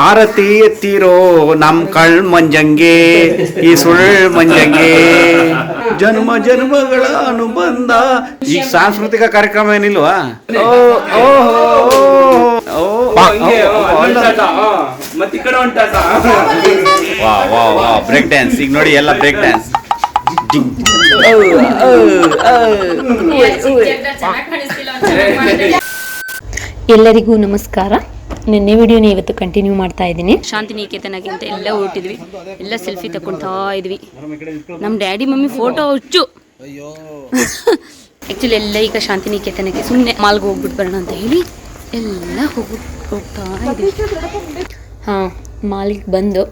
ಆರತಿ ಎತ್ತಿರೋ ನಮ್ ಕಳ್ ಮಂಜಂಗೆ ಈ ಸುಳ್ ಮಂಜಂಗೆ ಜನ್ಮ ಜನ್ಮಗಳ ಅನುಬಂಧ. ಈ ಸಾಂಸ್ಕೃತಿಕ ಕಾರ್ಯಕ್ರಮ ಏನಿಲ್ವಾ? ಬ್ರೇಕ್ ಡ್ಯಾನ್ಸ್ ಈಗ ನೋಡಿ, ಎಲ್ಲ ಬ್ರೇಕ್ ಡ್ಯಾನ್ಸ್. ಎಲ್ಲರಿಗೂ ನಮಸ್ಕಾರ. ನಿನ್ನೆ ವಿಡಿಯೋನ ಇವತ್ತು ಕಂಟಿನ್ಯೂ ಮಾಡ್ತಾ ಇದ್ದೀನಿ. ಶಾಂತಿನಿಕೇತನಕ್ಕೆ ಅಂತ ಎಲ್ಲ ಹೊರಟಿದ್ವಿ, ಎಲ್ಲ ಸೆಲ್ಫಿ ತಗೊಳ್ತಾ ಇದ್ವಿ. ನಮ್ಮ ಡ್ಯಾಡಿ ಮಮ್ಮಿ ಫೋಟೋ ಹುಚ್ಚು. ಆ್ಯಕ್ಚುಲಿ ಎಲ್ಲ ಈಗ ಶಾಂತಿನಿಕೇತನಕ್ಕೆ ಸುಮ್ಮನೆ ಮಾಲ್ಗೆ ಹೋಗ್ಬಿಟ್ಟು ಬರೋಣ ಅಂತ ಹೇಳಿ ಎಲ್ಲ ಹೋಗ್ತಾ ಇದ್ವಿ. ಹಾಂ, ಮಾಲ್ಗೆ ಬಂದು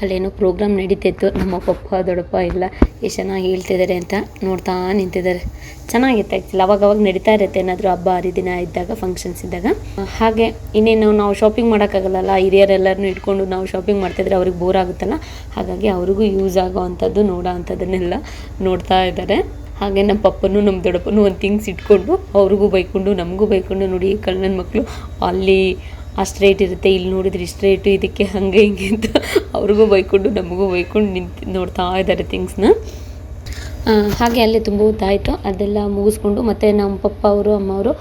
ಅಲ್ಲೇನೋ ಪ್ರೋಗ್ರಾಮ್ ನಡೀತಿತ್ತು. ನಮ್ಮ ಪಪ್ಪ ದೊಡ್ಡಪ್ಪ ಎಲ್ಲ ಎಷ್ಟು ಚೆನ್ನಾಗಿ ಹೇಳ್ತಿದ್ದಾರೆ ಅಂತ ನೋಡ್ತಾ ನಿಂತಿದ್ದಾರೆ. ಚೆನ್ನಾಗಿತ್ತು. ಆ್ಯಕ್ಚುಲಿ ಅವಾಗವಾಗ ನಡೀತಾ ಇರುತ್ತೆ, ಏನಾದರೂ ಹಬ್ಬ ಹರಿದಿನ ಇದ್ದಾಗ, ಫಂಕ್ಷನ್ಸ್ ಇದ್ದಾಗ. ಹಾಗೆ ಇನ್ನೇನು ನಾವು ಶಾಪಿಂಗ್ ಮಾಡೋಕ್ಕಾಗಲ್ಲ, ಹಿರಿಯರೆಲ್ಲರನ್ನೂ ಇಟ್ಕೊಂಡು ನಾವು ಶಾಪಿಂಗ್ ಮಾಡ್ತಾಯಿದ್ರೆ ಅವ್ರಿಗೆ ಬೋರ್ ಆಗುತ್ತಲ್ಲ. ಹಾಗಾಗಿ ಅವ್ರಿಗೂ ಯೂಸ್ ಆಗೋ ಅಂಥದ್ದು, ನೋಡೋ ಅಂಥದ್ದನ್ನೆಲ್ಲ ನೋಡ್ತಾ ಇದ್ದಾರೆ. ಹಾಗೆ ನಮ್ಮ ಪಪ್ಪನೂ ನಮ್ಮ ದೊಡ್ಡಪ್ಪನೂ ಒಂದು ಥಿಂಗ್ಸ್ ಇಟ್ಕೊಂಡು ಅವ್ರಿಗೂ ಬೈಕೊಂಡು ನಮಗೂ ಬೈಕೊಂಡು, ನೋಡಿ ಕಳ್ಳನ ಮಕ್ಕಳು ಅಲ್ಲಿ ಅಷ್ಟು ರೇಟ್ ಇರುತ್ತೆ, ಇಲ್ಲಿ ನೋಡಿದ್ರೆ ಇಷ್ಟು ರೇಟು, ಇದಕ್ಕೆ ಹಾಗೆ ಹಿಂಗೆ ಅಂತ ಅವ್ರಿಗೂ ಬೈಕೊಂಡು ನಮಗೂ ಬೈಕೊಂಡು ನೋಡ್ತಾ ಇದ್ದಾರೆ ಥಿಂಗ್ಸ್ನ. ಹಾಗೆ ಅಲ್ಲಿ ತುಂಬ ಹೊತ್ತಾಯಿತು. ಅದೆಲ್ಲ ಮುಗಿಸ್ಕೊಂಡು ಮತ್ತೆ ನಮ್ಮ ಪಪ್ಪ ಅವರು ಅಮ್ಮ ಅವರು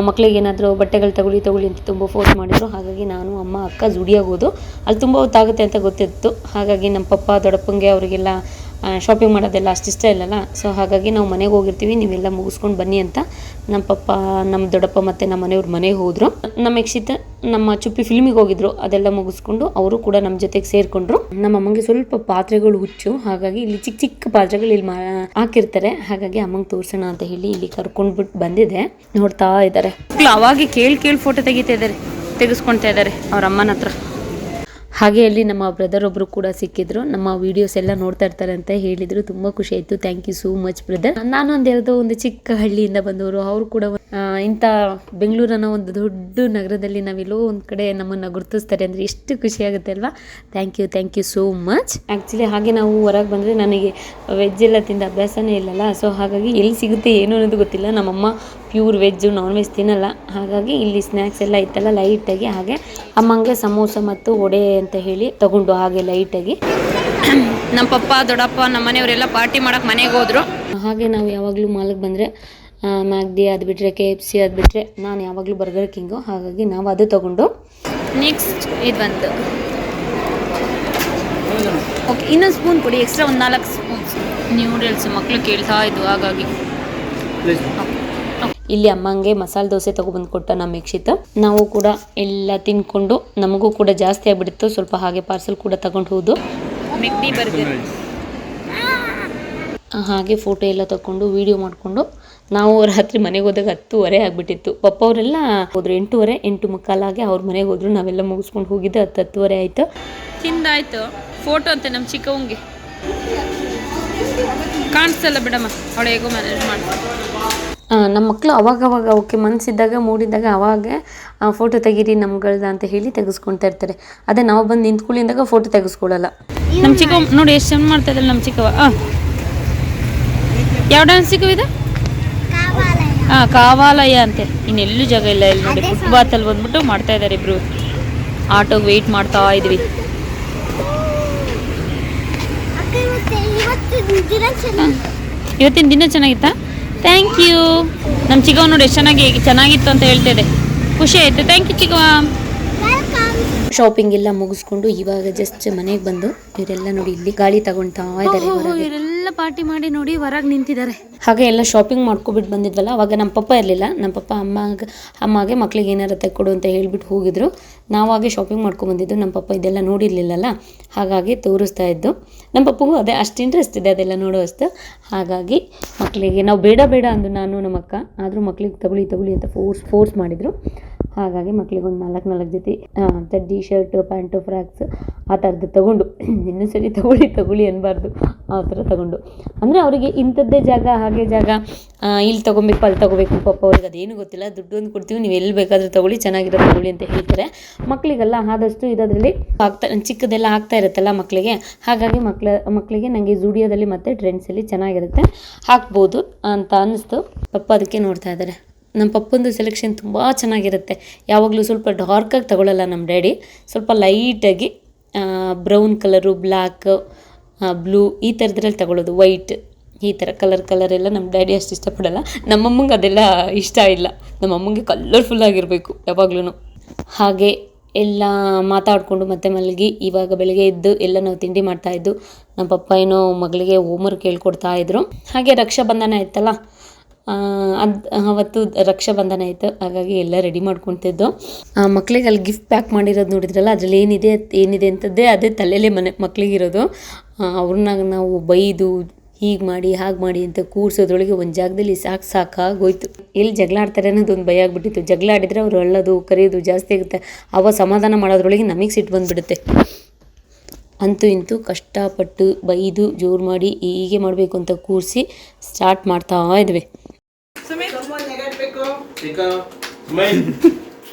ಮಕ್ಕಳಿಗೆ ಏನಾದರೂ ಬಟ್ಟೆಗಳು ತಗೊಳ್ಳಿ ಅಂತ ತುಂಬ ಫೋರ್ಸ್ ಮಾಡಿದರು. ಹಾಗಾಗಿ ನಾನು ಅಮ್ಮ ಅಕ್ಕ ಜುಡಿಯಾಗಿ ಹೋದು. ಅಲ್ಲಿ ತುಂಬ ಹೊತ್ತಾಗುತ್ತೆ ಅಂತ ಗೊತ್ತಿತ್ತು. ಹಾಗಾಗಿ ನಮ್ಮ ಪಪ್ಪ ದೊಡ್ಡಪ್ಪಂಗೆ ಅವರಿಗೆಲ್ಲ ಶಾಪಿಂಗ್ ಮಾಡೋದೆಲ್ಲ ಅಷ್ಟು ಇಷ್ಟ ಇಲ್ಲಲ್ಲ. ಸೊ ಹಾಗಾಗಿ ನಾವು ಮನೆಗೆ ಹೋಗಿರ್ತೀವಿ, ನೀವೆಲ್ಲ ಮುಗಿಸ್ಕೊಂಡು ಬನ್ನಿ ಅಂತ ನಮ್ಮ ಪಪ್ಪ, ನಮ್ಮ ದೊಡ್ಡಪ್ಪ ಮತ್ತು ನಮ್ಮ ಮನೆಯವ್ರ ಮನೆಗೆ ಹೋದರು. ನಮ್ಮ ಯಕ್ಷಿತ ನಮ್ಮ ಚುಪ್ಪಿ ಫಿಲ್ಮಿಗೆ ಹೋಗಿದ್ರು. ಅದೆಲ್ಲ ಮುಗಿಸ್ಕೊಂಡು ಅವರು ಕೂಡ ನಮ್ಮ ಜೊತೆಗೆ ಸೇರಿಕೊಂಡ್ರು. ನಮ್ಮ ಅಮ್ಮಂಗೆ ಸ್ವಲ್ಪ ಪಾತ್ರೆಗಳು ಹುಚ್ಚು, ಹಾಗಾಗಿ ಇಲ್ಲಿ ಚಿಕ್ಕ ಚಿಕ್ಕ ಪಾತ್ರೆಗಳು ಇಲ್ಲಿ ಹಾಕಿರ್ತಾರೆ. ಹಾಗಾಗಿ ಅಮ್ಮಂಗೆ ತೋರಿಸೋಣ ಅಂತ ಹೇಳಿ ಇಲ್ಲಿ ಕರ್ಕೊಂಡ್ಬಿಟ್ಟು ಬಂದಿದೆ. ನೋಡ್ತಾ ಇದ್ದಾರೆ. ಅವಾಗೆ ಕೇಳಿ ಫೋಟೋ ತೆಗೆಸ್ಕೊಳ್ತಾ ಇದ್ದಾರೆ ಅವ್ರ ಅಮ್ಮನ ಹತ್ರ. ಹಾಗೆ ಅಲ್ಲಿ ನಮ್ಮ ಬ್ರದರ್ ಒಬ್ಬರು ಕೂಡ ಸಿಕ್ಕಿದ್ರು. ನಮ್ಮ ವೀಡಿಯೋಸ್ ಎಲ್ಲ ನೋಡ್ತಾ ಇರ್ತಾರೆ ಅಂತ ಹೇಳಿದ್ರು. ತುಂಬ ಖುಷಿ ಆಯಿತು. Thank you so much brother. ನಾನು ಒಂದು ಚಿಕ್ಕ ಹಳ್ಳಿಯಿಂದ ಬಂದವರು. ಅವರು ಕೂಡ ಇಂಥ ಬೆಂಗಳೂರನ್ನ ಒಂದು ದೊಡ್ಡ ನಗರದಲ್ಲಿ ನಾವೆಲ್ಲೋ ಒಂದು ಕಡೆ ನಮ್ಮನ್ನು ಗುರುತಿಸ್ತಾರೆ ಅಂದರೆ ಎಷ್ಟು ಖುಷಿ ಆಗುತ್ತೆ ಅಲ್ವಾ? Thank you so much. Actually ಹಾಗೆ ನಾವು ಹೊರಗೆ ಬಂದರೆ ನನಗೆ ವೆಜ್ ಎಲ್ಲ ತಿಂದ ಅಭ್ಯಾಸನೇ ಇಲ್ಲಲ್ಲ. ಸೊ ಹಾಗಾಗಿ ಎಲ್ಲಿ ಸಿಗುತ್ತೆ ಏನು ಅನ್ನೋದು ಗೊತ್ತಿಲ್ಲ. ನಮ್ಮಮ್ಮ ಪ್ಯೂರ್ ವೆಜ್ಜು, ನಾನ್ ವೆಜ್ ತಿನ್ನಲ್ಲ. ಹಾಗಾಗಿ ಇಲ್ಲಿ ಸ್ನ್ಯಾಕ್ಸ್ ಎಲ್ಲ ಇತ್ತಲ್ಲ ಲೈಟಾಗಿ, ಹಾಗೆ ಅಮ್ಮಂಗೆ ಸಮೋಸ ಮತ್ತು ವಡೆ ಅಂತ ಹೇಳಿ ತಗೊಂಡು ಹಾಗೆ ಲೈಟಾಗಿ ನಮ್ಮ ಪಪ್ಪ ದೊಡ್ಡಪ್ಪ ನಮ್ಮ ಮನೆಯವರೆಲ್ಲ ಪಾರ್ಟಿ ಮಾಡೋಕೆ ಮನೆಗೆ ಹೋದರು. ಹಾಗೆ ನಾವು ಯಾವಾಗಲೂ ಮಾಲ್ಗೆ ಬಂದರೆ ಮ್ಯಾಗ್ಡಿ ಅದು ಬಿಟ್ಟರೆ KFC ಅದು ಬಿಟ್ಟರೆ ನಾನು ಯಾವಾಗಲೂ ಬರ್ಗರ್ ಕಿಂಗು. ಹಾಗಾಗಿ ನಾವು ಅದು ತಗೊಂಡು ನೆಕ್ಸ್ಟ್ ಇದು ಬಂತು. ಓಕೆ, ಇನ್ನೊಂದು ಸ್ಪೂನ್ ಕೊಡಿ, ಎಕ್ಸ್ಟ್ರಾ ಒಂದು 4 ಸ್ಪೂನ್ಸ್ ನ್ಯೂಡಲ್ಸ್ ಮಕ್ಕಳು ಕೇಳ್ತಾ ಇದ್ವು. ಹಾಗಾಗಿ ಇಲ್ಲಿ ಅಮ್ಮಂಗೆ ಮಸಾಲೆ ದೋಸೆ ತೊಗೊಬಂದು ಕೊಟ್ಟ ನಮ್ಮ ಯಕ್ಷಿತ. ನಾವು ಕೂಡ ಎಲ್ಲ ತಿನ್ಕೊಂಡು ನಮಗೂ ಕೂಡ ಜಾಸ್ತಿ ಆಗಿಬಿಡ್ತು. ಸ್ವಲ್ಪ ಹಾಗೆ ಪಾರ್ಸಲ್ ಕೂಡ ತಗೊಂಡು ಹೋದು. ಮೆಗ್ಡಿ ಬರ್ಗರ್ ಹಾಗೆ ಫೋಟೋ ಎಲ್ಲ ತಗೊಂಡು ವೀಡಿಯೋ ಮಾಡಿಕೊಂಡು ನಾವು ರಾತ್ರಿ ಮನೆಗೆ ಹೋದಾಗ 10:30 ಆಗಿಬಿಟ್ಟಿತ್ತು. ಪಪ್ಪ ಅವರೆಲ್ಲ ಹೋದ್ರು 8:30, 8:45 ಅವ್ರ ಮನೆಗೆ ಹೋದ್ರು. ನಾವೆಲ್ಲ ಮುಗಿಸ್ಕೊಂಡು ಹೋಗಿದ್ದು 10:30 ಆಯಿತು. ತಿಂದಾಯ್ತು. ಫೋಟೋ ಅಂತೆ ನಮ್ಮ ಚಿಕ್ಕವಂಗೆ ಕಾಣಿಸ್ತಲ್ಲ ಬಿಡಮ್ಮ, ಅವಳು ಹೇಗೋ ಮ್ಯಾನೇಜ್ ಮಾಡ್ತಾರೆ. ನಮ್ಮ ಮಕ್ಕಳು ಅವಾಗವಾಗ ಅವಕ್ಕೆ ಮನಸ್ಸಿದ್ದಾಗ ಮೂಡಿದ್ದಾಗ ಅವಾಗ ಫೋಟೋ ತೆಗೀರಿ ನಮ್ಗಳ್ದ ಅಂತ ಹೇಳಿ ತೆಗೆಸ್ಕೊಳ್ತಾ ಇರ್ತಾರೆ. ಅದೇ ನಾವು ಬಂದು ನಿಂತ್ಕೊಳ್ಳಿಂದಾಗ ಫೋಟೋ ತೆಗೆಸ್ಕೊಳ್ಳಲ್ಲ. ನಮ್ಮ ಚಿಕ್ಕ ನೋಡಿ ಎಷ್ಟು ಚೆಂದ ಮಾಡ್ತಾ ಇದ್ದಾರೆ ನಮ್ಮ ಚಿಕ್ಕವ. ಯಾವ ಡ್ಯಾನ್ಸ್ ಚಿಕ್ಕವಿದೆ? ಕಾವಾಲಯ ಅಂತೆ. ಇನ್ನೆಲ್ಲೂ ಜಾಗ ಇಲ್ಲ. ಇಲ್ಲಿ ನೋಡಿ ಫುಟ್ಬಾತಲ್ಲಿ ಬಂದ್ಬಿಟ್ಟು ಮಾಡ್ತಾ ಇದ್ದಾರೆ ಇಬ್ರು. ಆಟೋಗೆ ವೆಯ್ಟ್ ಮಾಡ್ತಾ ಇದ್ವಿ. ಇವತ್ತಿನ ದಿನ ಚೆನ್ನಾಗಿತ್ತಾ? Thank you. ನಮ್ಮ ಚಿಕ್ಕವ ನೋಡಿ ಎಷ್ಟು ಚೆನ್ನಾಗಿತ್ತು ಅಂತ ಹೇಳ್ತಾ ಇದೆ. ಖುಷಿ ಆಯಿತು. Thank you ಚಿಕ್ಕವ. ಶಾಪಿಂಗ್ ಎಲ್ಲ ಮುಗಿಸ್ಕೊಂಡು ಇವಾಗ ಜಸ್ಟ್ ಮನೆಗೆ ಬಂದು ಇವರೆಲ್ಲ ನೋಡಿ ಇಲ್ಲಿ ಗಾಳಿ ತಗೊಳ್ತಾ ಇದ್ದಾರೆ. ಇವರೆಲ್ಲ ಪಾರ್ಟಿ ಮಾಡಿ ನೋಡಿ ಹೊರಗೆ ನಿಂತಿದ್ದಾರೆ. ಹಾಗೆ ಎಲ್ಲ ಶಾಪಿಂಗ್ ಮಾಡ್ಕೊಬಿಟ್ಟು ಬಂದಿದ್ವಲ್ಲ, ಅವಾಗ ನಮ್ಮ ಪಪ್ಪ ಇರಲಿಲ್ಲ. ನಮ್ಮ ಪಪ್ಪ ಅಮ್ಮಗೆ ಮಕ್ಳಿಗೆ ಏನಾರು ತೆಕ್ಕೊಡು ಅಂತ ಹೇಳ್ಬಿಟ್ಟು ಹೋಗಿದ್ರು. ನಾವಾಗೆ ಶಾಪಿಂಗ್ ಮಾಡ್ಕೊಂಡ್ಬಂದಿದ್ದು. ನಮ್ಮ ಪಪ್ಪ ಇದೆಲ್ಲ ನೋಡಿರಲಿಲ್ಲಲ್ಲ, ಹಾಗಾಗಿ ತೋರಿಸ್ತಾ ಇದ್ದು. ನಮ್ಮ ಪಪ್ಪಗೂ ಅದೇ ಅಷ್ಟು ಇಂಟ್ರೆಸ್ಟ್ ಇದೆ ಅದೆಲ್ಲ ನೋಡೋವಷ್ಟು. ಹಾಗಾಗಿ ಮಕ್ಕಳಿಗೆ ನಾವು ಬೇಡ ಅಂದು ನಾನು ನಮ್ಮ ಅಕ್ಕ, ಆದರೂ ಮಕ್ಳಿಗೆ ತಗೊಳ್ಳಿ ಅಂತ ಫೋರ್ಸ್ ಮಾಡಿದರು. ಹಾಗಾಗಿ ಮಕ್ಳಿಗೆ ಒಂದು 4 ಜೊತೆ ಚಡ್ಡಿ, ಶರ್ಟು, ಪ್ಯಾಂಟು, ಫ್ರಾಕ್ಸ್ ಆ ಥರದ್ದು ತೊಗೊಂಡು, ಇನ್ನೂ ಸರಿ ತಗೊಳ್ಳಿ ಅನ್ನಬಾರ್ದು, ಆ ಥರ ತೊಗೊಂಡು. ಅಂದರೆ ಅವರಿಗೆ ಇಂಥದ್ದೇ ಜಾಗ, ಹಾಗೆ ಜಾಗ, ಇಲ್ಲಿ ತೊಗೊಬೇಕು ಅಲ್ಲಿ ತೊಗೋಬೇಕು. ಪಾಪ ಅವ್ರಿಗೆ ಅದೇನು ಗೊತ್ತಿಲ್ಲ. ದುಡ್ಡು ಒಂದು ಕೊಡ್ತೀವಿ, ನೀವು ಎಲ್ಲಿ ಬೇಕಾದರೂ ತೊಗೊಳ್ಳಿ, ಚೆನ್ನಾಗಿರೋ ತೊಗೊಳ್ಳಿ ಅಂತ ಹೇಳ್ತಾರೆ. ಮಕ್ಕಳಿಗೆಲ್ಲ ಆದಷ್ಟು ಇರೋದ್ರಲ್ಲಿ ಚಿಕ್ಕದೆಲ್ಲ ಆಗ್ತಾ ಇರುತ್ತಲ್ಲ ಮಕ್ಕಳಿಗೆ. ಹಾಗಾಗಿ ಮಕ್ಕಳಿಗೆ ನನಗೆ ಜೂಡಿಯೋದಲ್ಲಿ ಮತ್ತು ಟ್ರೆಂಡ್ಸಲ್ಲಿ ಚೆನ್ನಾಗಿರುತ್ತೆ, ಹಾಕ್ಬೋದು ಅಂತ ಅನ್ನಿಸ್ತು. ಪಪ್ಪ ಅದಕ್ಕೆ ನೋಡ್ತಾ ಇದ್ದಾರೆ. ನಮ್ಮ ಪಪ್ಪಂದು ಸೆಲೆಕ್ಷನ್ ತುಂಬ ಚೆನ್ನಾಗಿರುತ್ತೆ. ಯಾವಾಗಲೂ ಸ್ವಲ್ಪ ಡಾರ್ಕಾಗಿ ತಗೊಳ್ಳಲ್ಲ ನಮ್ಮ ಡ್ಯಾಡಿ, ಸ್ವಲ್ಪ ಲೈಟಾಗಿ ಬ್ರೌನ್ ಕಲರು, ಬ್ಲ್ಯಾಕ್, ಬ್ಲೂ ಈ ಥರದ್ರಲ್ಲಿ ತಗೊಳ್ಳೋದು, ವೈಟ್ ಈ ಥರ ಕಲರ್ ಎಲ್ಲ ನಮ್ಮ ಡ್ಯಾಡಿ ಅಷ್ಟು ಇಷ್ಟಪಡಲ್ಲ. ನಮ್ಮಮ್ಮಂಗೆ ಅದೆಲ್ಲ ಇಷ್ಟ ಇಲ್ಲ, ನಮ್ಮಮ್ಮಂಗೆ ಕಲರ್ಫುಲ್ ಆಗಿರಬೇಕು ಯಾವಾಗ್ಲೂ. ಹಾಗೆ ಎಲ್ಲ ಮಾತಾಡಿಕೊಂಡು ಮತ್ತೆ ಮಲಗಿ ಇವಾಗ ಬೆಳಗ್ಗೆ ಎದ್ದು ಎಲ್ಲ ನಾವು ತಿಂಡಿ ಮಾಡ್ತಾಯಿದ್ದು. ನಮ್ಮ ಪಪ್ಪ ಏನೋ ಮಗಳಿಗೆ ಹೋಮ್ವರ್ಕ್ ಹೇಳ್ಕೊಡ್ತಾಯಿದ್ರು. ಹಾಗೆ ರಕ್ಷಾಬಂಧನ ಇತ್ತಲ್ಲ, ಅವತ್ತು ರಕ್ಷಾಬಂಧನ ಇತ್ತು, ಹಾಗಾಗಿ ಎಲ್ಲ ರೆಡಿ ಮಾಡ್ಕೊತಿದ್ದು. ಮಕ್ಳಿಗೆ ಅಲ್ಲಿ ಗಿಫ್ಟ್ ಪ್ಯಾಕ್ ಮಾಡಿರೋದು ನೋಡಿದ್ರಲ್ಲ, ಅದರಲ್ಲಿ ಏನಿದೆ ಅಂತದ್ದೇ ಅದೇ ತಲೆಯಲ್ಲೇ ಮಕ್ಳಿಗಿರೋದು. ಅವ್ರನ್ನ ನಾವು ಬೈದು ಹೀಗೆ ಮಾಡಿ ಹಾಗೆ ಮಾಡಿ ಅಂತ ಕೂರ್ಸೋದ್ರೊಳಗೆ ಒಂದು ಜಾಗದಲ್ಲಿ ಸಾಕಾಗೋಯ್ತು. ಎಲ್ಲಿ ಜಗಳ ಆಡ್ತಾರೆ ಅನ್ನೋದೊಂದು ಭಯ ಆಗಿಬಿಟ್ಟಿತ್ತು. ಜಗಳ ಆಡಿದರೆ ಅವ್ರು ಅಳ್ಳೋದು ಕರೆಯೋದು ಜಾಸ್ತಿ ಆಗುತ್ತೆ. ಅವ ಸಮಾಧಾನ ಮಾಡೋದ್ರೊಳಗೆ ನಮಗೆ ಸಿಟ್ಟು ಬಂದುಬಿಡುತ್ತೆ. ಅಂತೂ ಇಂತೂ ಕಷ್ಟಪಟ್ಟು ಬೈದು ಜೋರು ಮಾಡಿ ಹೀಗೆ ಮಾಡಬೇಕು ಅಂತ ಕೂರಿಸಿ ಸ್ಟಾರ್ಟ್ ಮಾಡ್ತಾ ಇದ್ವಿ.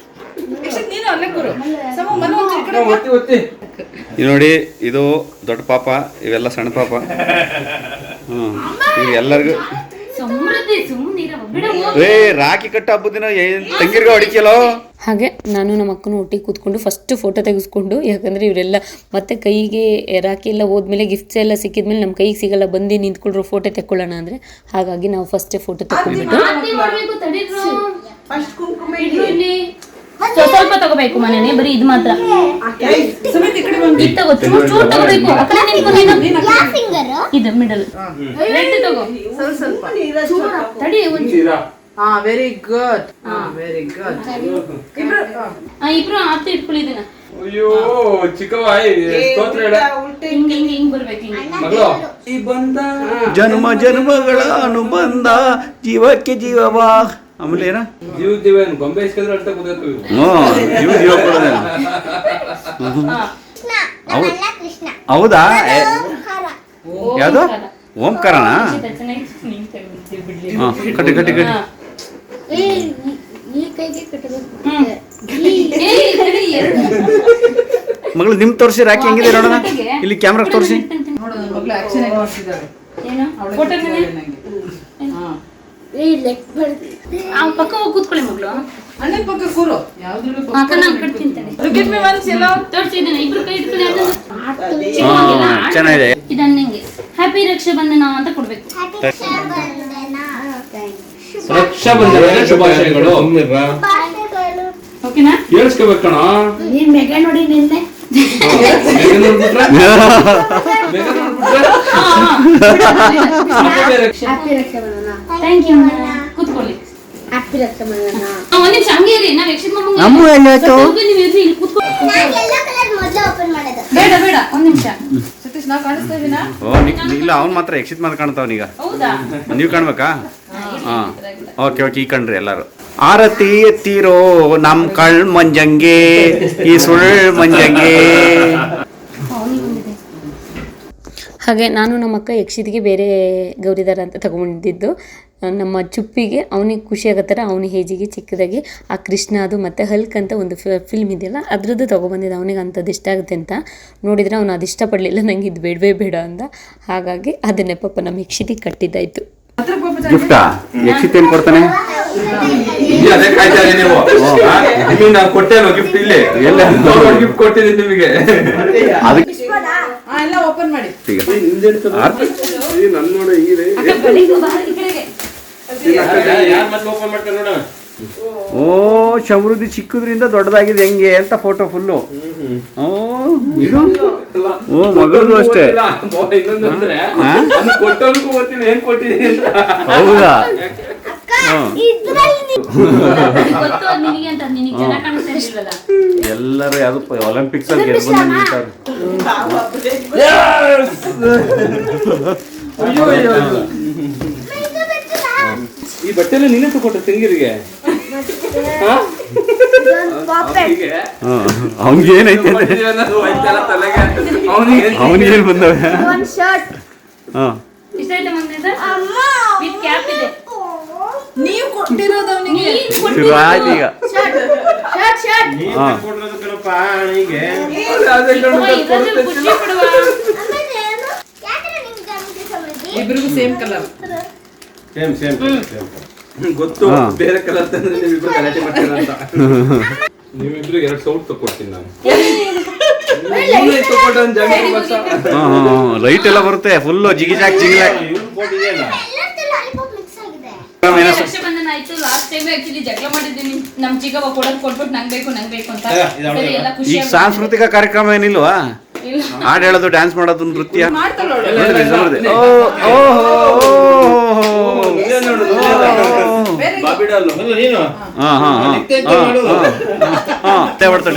ನೋಡಿ, ಇದು ದೊಡ್ಡ ಪಾಪ, ಇವೆಲ್ಲ ಸಣ್ಣ ಪಾಪ. ಎಲ್ಲರಿಗೂ ರಾಖಿ ಕಟ್ಟ ಹಬ್ಬದ ದಿನ ತಂಗಿರ್ಗ ಹೊಡಿಕಲೋ. ಹಾಗೆ ನಾನು ನಮ್ಮ ಅಕ್ಕನೂ ಒಟ್ಟಿಗೆ ಕೂತ್ಕೊಂಡು ಫಸ್ಟ್ ಫೋಟೋ ತೆಗೆಸ್ಕೊಂಡು, ಯಾಕಂದರೆ ಇವರೆಲ್ಲ ಮತ್ತೆ ಕೈಗೆ ರಾಖಿ ಎಲ್ಲ ಹೋದ್ಮೇಲೆ ಗಿಫ್ಟ್ಸ್ ಎಲ್ಲ ಸಿಕ್ಕಿದ್ಮೇಲೆ ನಮ್ಮ ಕೈಗೆ ಸಿಗಲ್ಲ, ಬಂದು ನಿಂತ್ಕೊಂಡ್ರು ಫೋಟೋ ತೆಕ್ಕೊಳ್ಳೋಣ ಅಂದರೆ. ಹಾಗಾಗಿ ನಾವು ಫಸ್ಟ್ ಫೋಟೋ ತಗೊಂಡ್ಬಿಟ್ಟು ಸ್ವಲ್ಪ ತಗೋಬೇಕು ಮನೇನೆ, ಬರೀ ಇದು ಮಾತ್ರ ತಗೋಬೇಕು. ಇದು ಮಿಡಲ್ ರೆಡ್ ತಗೋ, ತಡಿ ವೆರಿ ಗುಡ್ ವೆರಿ ಗುಡ್. ಇಬ್ರು ಆತ ಇಟ್ಕೊಳ್ಳಿ ಇದನ್ನ. ಅಯ್ಯೋ ಚಿಕ್ಕವ ಹಿಂಗ್ ಬರ್ಬೇಕು. ಜನ್ಮ ಜನ್ಮಗಳ ಅನುಬಂಧ, ಜೀವಕ್ಕೆ ಜೀವವಾ. ಆಮೇಲೆ ಏನ ಜೀವ ಗೊಂಬೆ ಇಸ್ಕೊಂಡ್ರೆ ಅಳ್ತಾ ಕೂತ್ಕೊಳ್ತೀವಿ. ಜೀವ ಕೊಡೋದೇನ. ಹೌದಾ? ಯಾವ್ದು ಓಂಕಾರನಾ? ಕಟ್ಟಿ ಕಟ್ಟಿ ಕಟ್ಟಿ. ಮಗಳು ನಿಮ್ ತೋರಿಸಿ ರಾಖಿ ಹೆಂಗಿದೆ ನೋಡೋಣ, ಇಲ್ಲಿ ಕ್ಯಾಮ್ರಾ ತೋರಿಸಿ. ಪಕ್ಕ ಹೋಗಿ ಕೂತ್ಕೊಳ್ಳಿ ಮಗಳು. ಅಣ್ಣನ ಪಕ್ಕ ಕೂರು. ಚೆನ್ನಾಗಿದೆ. ಇದನ್ನಂಗೆ ಹ್ಯಾಪಿ ರಕ್ಷಾಬಂಧನ ಅಂತ ಕೊಡ್ಬೇಕು. ರಕ್ಷಾಬಂಧನ ಶುಭಾಶಯಗಳು. ಓಕೆನಾ? ಕೇಳಿಸ್ಕೋಬೇಕು ಕಣ. ನೀನ್ ಮೆಗ ನೋಡಿ ನಿನ್ನೆ ಥ್ಯಾಂಕ್ ಯು. ಕೂತ್ಕೊಳ್ಳಿ. ಒಂದ್ ನಿಮಿಷ ಹಂಗೆ ಇರಿ. ನಾವ್ ಯಕ್ಷಿತ್ ಬೇಡ ಬೇಡ ಒಂದ್ ನಿಮಿಷ. ಸತೀಶ್ ನಾವ್ ಕಾಣಿಸ್ತಾ ಇದೀನಾ? ಇಲ್ಲ, ಅವ್ನು ಮಾತ್ರ ಯಕ್ಷಿತ್ ಮಾತ್ರ ಕಾಣ್ತಾವನೀಗ. ಹೌದಾ? ನೀವ್ ಕಾಣ್ಬೇಕಾ? ಹಾ, ಓಕೆ ಓಕೆ. ಈ ಕಣ್ರಿ ಎಲ್ಲಾರು. ಆರತಿ ಎತ್ತಿರೋ ನಮ್ ಕಳ್ ಮಂಜಂಗೆ, ಈ ಸುಳ್ ಮಂಜಂಗೆ. ಹಾಗೆ ನಾನು ನಮ್ಮ ಅಕ್ಕ ಯಕ್ಷಿತಿಗೆ ಬೇರೆ ಗೌರಿದಾರ ಅಂತ ತಗೊಂಡಿದ್ದು. ನಮ್ಮ ಚುಪ್ಪಿಗೆ ಅವನಿಗೆ ಖುಷಿ ಆಗೋ ಥರ ಅವನ ಹೇಜಿಗೆ ಚಿಕ್ಕದಾಗಿ ಆ ಕೃಷ್ಣ ಅದು ಮತ್ತು ಹಲ್ಕ್ ಅಂತ ಒಂದು ಫಿಲ್ಮ್ ಇದೆಯಲ್ಲ ಅದ್ರದ್ದು ತೊಗೊಬಂದಿದ್ದೆ. ಅವನಿಗೆ ಅಂಥದ್ದು ಇಷ್ಟ ಆಗುತ್ತೆ ಅಂತ ನೋಡಿದರೆ ಅವನು ಅದು ಇಷ್ಟಪಡಲಿಲ್ಲ, ನಂಗೆ ಇದು ಬೇಡವೇ ಬೇಡ ಅಂದ. ಹಾಗಾಗಿ ಅದನ್ನೇ ಪಾಪ ನಮ್ಮ ಯಕ್ಷಿತಿಗೆ ಕಟ್ಟಿದ್ದಾಯಿತು. ಗಿಫ್ಟಾ? ಯಕ್ಷಿತ್ ಏನ್ ಕೊಡ್ತಾನೆ? ಅದೇ ಕಾಯ್ತಾರೆ ನೀವು. ನಿಮಗೆ ನಾನು ಕೊಟ್ಟೇನೋ ಗಿಫ್ಟ್, ಇಲ್ಲಿ ಎಲ್ಲ ಗಿಫ್ಟ್ ಕೊಟ್ಟಿದ್ದೀನಿ ನಿಮಗೆ. ಎಲ್ಲ ಓಪನ್ ಮಾಡಿ. ನನ್ನ ನೋಡ ಓ ಸಮೃದ್ಧಿ ಚಿಕ್ಕದ್ರಿಂದ ದೊಡ್ಡದಾಗಿದೆ ಹೆಂಗೆ ಅಂತ ಫೋಟೋ ಫುಲ್ಲು. ಓ ಇದು ಓ ಮಗದು ಅಷ್ಟೇ. ಹೌದಾ? ಎಲ್ಲರೂ ಯಾವ್ದು ಒಲಿಂಪಿಕ್ಸ್ ಅಲ್ಲಿ ಗೆದ್ದು ಬಂದಿರ್ತಾರೆ. ಈ ಬಟ್ಟೆಲ್ಲ ನೀನೇ ತಗೊಟ್ಟ ತಂಗಿರಿಗೆ? ಅವನಿಗೇನೈತೆ? ಅವನಿಗೇನು ಬಂದವೆ? ನೀವು ಕೊಟ್ಟಿರೋದು ಅವನಿಗೆ ಶುರುವಾಯ್ತೀಗ. ಇಬ್ರಿಗೂ ಸೇಮ್ ಕಲರ್. ಗೊತ್ತು ಬೇರೆ ಕಲರ್ ತಂದ್ರೆ ನೀವಿಬ್ರು ಗಲಾಟೆ ಮಾಡ್ತೀರ ಅಂತ. ನೀವಿಬ್ರು 2 ಸೌಟ್ ತಗೊಡ್ತೀನಿ ನಾನು. ಲೈಟ್ ಎಲ್ಲ ಬರುತ್ತೆ ಫುಲ್ ಜಿಗಿಜಾಕ್ ಜಿಗಿಜಾಕ್. ರಕ್ಷಾಬಂಧನ ಆಯ್ತು. ಲಾಸ್ಟ್ ಟೈಮ್ ಆಕ್ಚುಲಿ ಜಗಳ ಮಾಡಿದ್ದೀನಿ ನಮ್ ಚಿಕ್ಕವ್ವ ಕೊಟ್ಬಿಟ್ಟು ನಂಗ್ ಬೇಕು ಅಂತ. ಸರಿ, ಎಲ್ಲ ಖುಷಿ ಈಗ ಸಾಂಸ್ಕೃತಿಕ ಕಾರ್ಯಕ್ರಮ ಏನಿಲ್ವಾ? ಹಾಡು ಹೇಳೋದು, ಡ್ಯಾನ್ಸ್ ಮಾಡೋದು, ನೃತ್ಯ.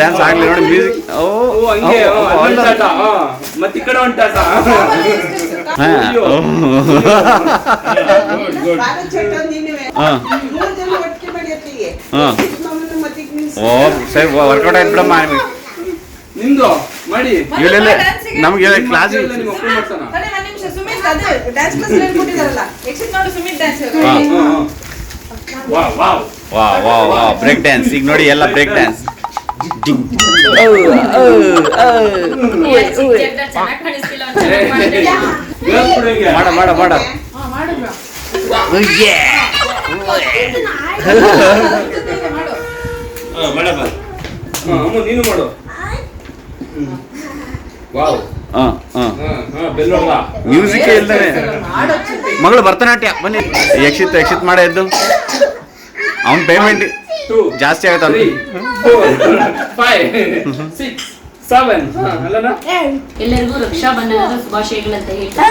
ಡ್ಯಾನ್ಸ್ ಆಗ್ಲಿ ನೋಡಿ, ಮ್ಯೂಸಿಕ್. ಮತ್ತೆ ಈ ಕಡೆ ಹೊಂಟಾಟ. ಸರಿ, ವರ್ಕೌಟ್ ಆಯ್ತು ಬಿಡಮ್ಮ. ನಿಮ್ದು ಮಾಡಿ ನಮ್ಗೆ ಕ್ಲಾಸ್ ಬ್ರೇಕ್ ಡ್ಯಾನ್ಸ್. ಈಗ ನೋಡಿ ಎಲ್ಲ ಬ್ರೇಕ್ ಡ್ಯಾನ್ಸ್. ಮಾಡ ಮಾಡ ನೀನು ಮಾಡು. ಮ್ಯೂಸಿಕ್ ಇಲ್ದಾನೆ ಮಗಳು ಭರತನಾಟ್ಯ. ಬನ್ನಿ ಯಕ್ಷಿತ್ ಮಾಡ ಎದ್ದು. ಅವನ್ ಪೇಮೆಂಟ್ ಜಾಸ್ತಿ ಆಗುತ್ತೆ. 3, 4, 5, 6, 7. ಎಲ್ಲರಿಗೂ ರಕ್ಷಾಬಂಧನದ ಶುಭಾಶಯಗಳಂತ ಹೇಳ್ತಾ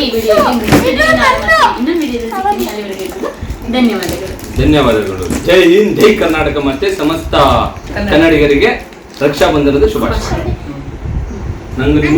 ಈ ವಿಡಿಯೋಗೆ ಇನ್ನೊಂದು ವಿಡಿಯೋದಲ್ಲಿ ಧನ್ಯವಾದಗಳು. ಜೈ ಹಿಂದ್, ಜೈ ಕರ್ನಾಟಕ ಮತ್ತೆ ಸಮಸ್ತ ಕನ್ನಡಿಗರಿಗೆ ರಕ್ಷಾಬಂಧನದ ಶುಭಾಶಯ. ನಂಗೆ